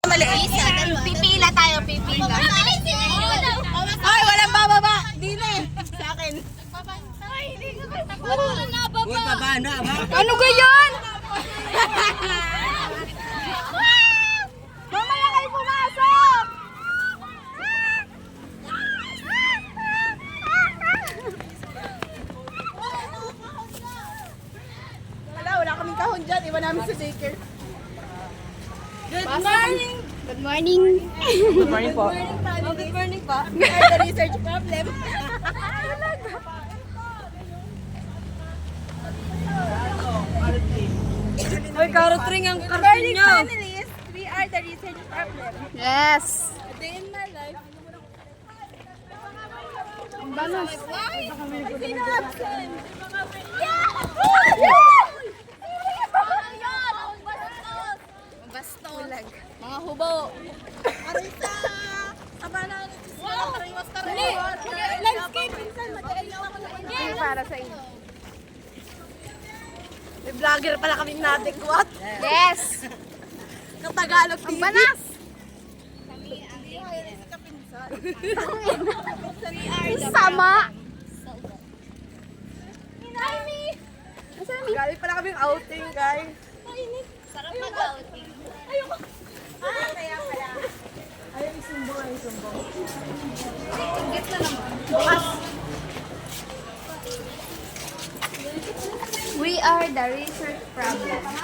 Maliit. Pipila tayo, pipila. Ay, walang bababa. Dili. Sa akin. Ano ganyan? Mamaya kayo pumasok. Wala kaming kahon dyan. Iwan namin sa daycare. Good morning! Good morning. Good morning po. Good morning po. We are the research problem. Ay, carrot ring ang karton niyo. Families, we are the research problem. Yes. A day in my life. Banos. Sino absent? Bastos. Mga hubo. Arisa! Sabana! Landscape! Minsan, Ito para sa inyo. may vlogger pala kaming natikwat. Yes. Ng Tagalog Ang TV. banas. Sama. Galing pala kaming outing, guys. Sarap mag-outing. Ayoko. Kaya pala. Ayaw isumbong, Ingit na naman. We are the research problem.